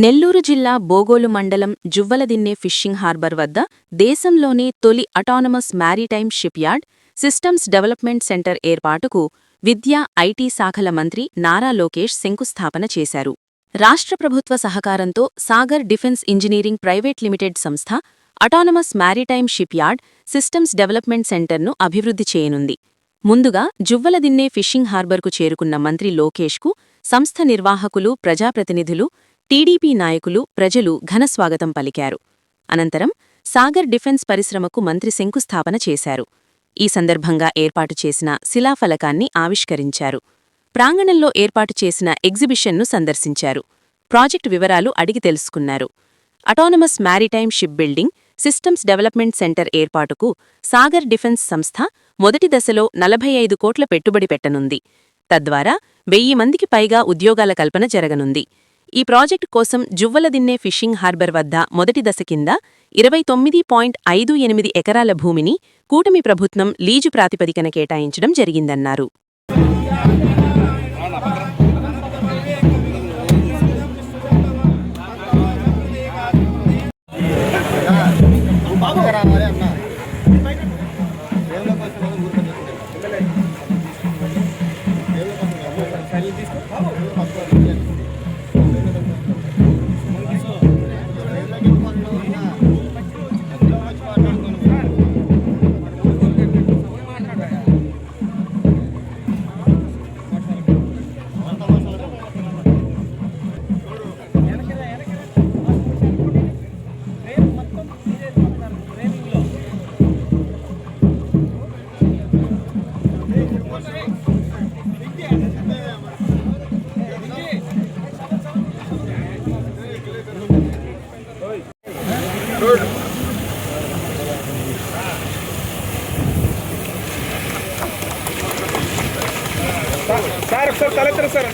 నెల్లూరు జిల్లా బోగోలు మండలం Juvvaladinne fishing harbour వద్ద దేశంలోనే తొలి autonomous maritime shipyard systems development centre ఏర్పాటుకు విద్యా, ఐటీ శాఖల మంత్రి నారా లోకేష్ శంకుస్థాపన చేశారు. రాష్ట్ర ప్రభుత్వ సహకారంతో Sagar defence engineering private limited సంస్థ autonomous maritime shipyard systems development సెంటర్ను అభివృద్ధి చేయనుంది. ముందుగా జువ్వలదిన్నె ఫిషింగ్ హార్బర్కు చేరుకున్న మంత్రి లోకేష్కు సంస్థ నిర్వాహకులు, ప్రజాప్రతినిధులు, టీడీపీ నాయకులు, ప్రజలు ఘనస్వాగతం పలికారు. అనంతరం సాగర్ డిఫెన్స్ పరిశ్రమకు మంత్రి శంకుస్థాపన చేశారు. ఈ సందర్భంగా ఏర్పాటు చేసిన శిలాఫలకాన్ని ఆవిష్కరించారు. ప్రాంగణంలో ఏర్పాటు చేసిన ఎగ్జిబిషన్ను సందర్శించారు. ప్రాజెక్టు వివరాలు అడిగి తెలుసుకున్నారు. Autonomous maritime ship building systems development centre ఏర్పాటుకు సాగర్ డిఫెన్స్ సంస్థ మొదటి దశలో 45 కోట్ల పెట్టుబడి పెట్టనుంది. తద్వారా 1000 మందికి పైగా ఉద్యోగాల కల్పన జరగనుంది. ఈ ప్రాజెక్టు కోసం జువ్వలదిన్నె ఫిషింగ్ హార్బర్ వద్ద మొదటి దశ కింద 29.58 ఎకరాల భూమిని కూటమి ప్రభుత్వం లీజు ప్రాతిపదికన కేటాయించడం జరిగిందన్నారు. సార్ ఒకసారి తలెత్తరు సార్.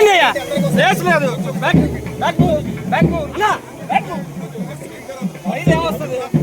లేదు బ్యాక్ బ్యాక్ బ్యాక్ బ్యాక్ వస్తుంది.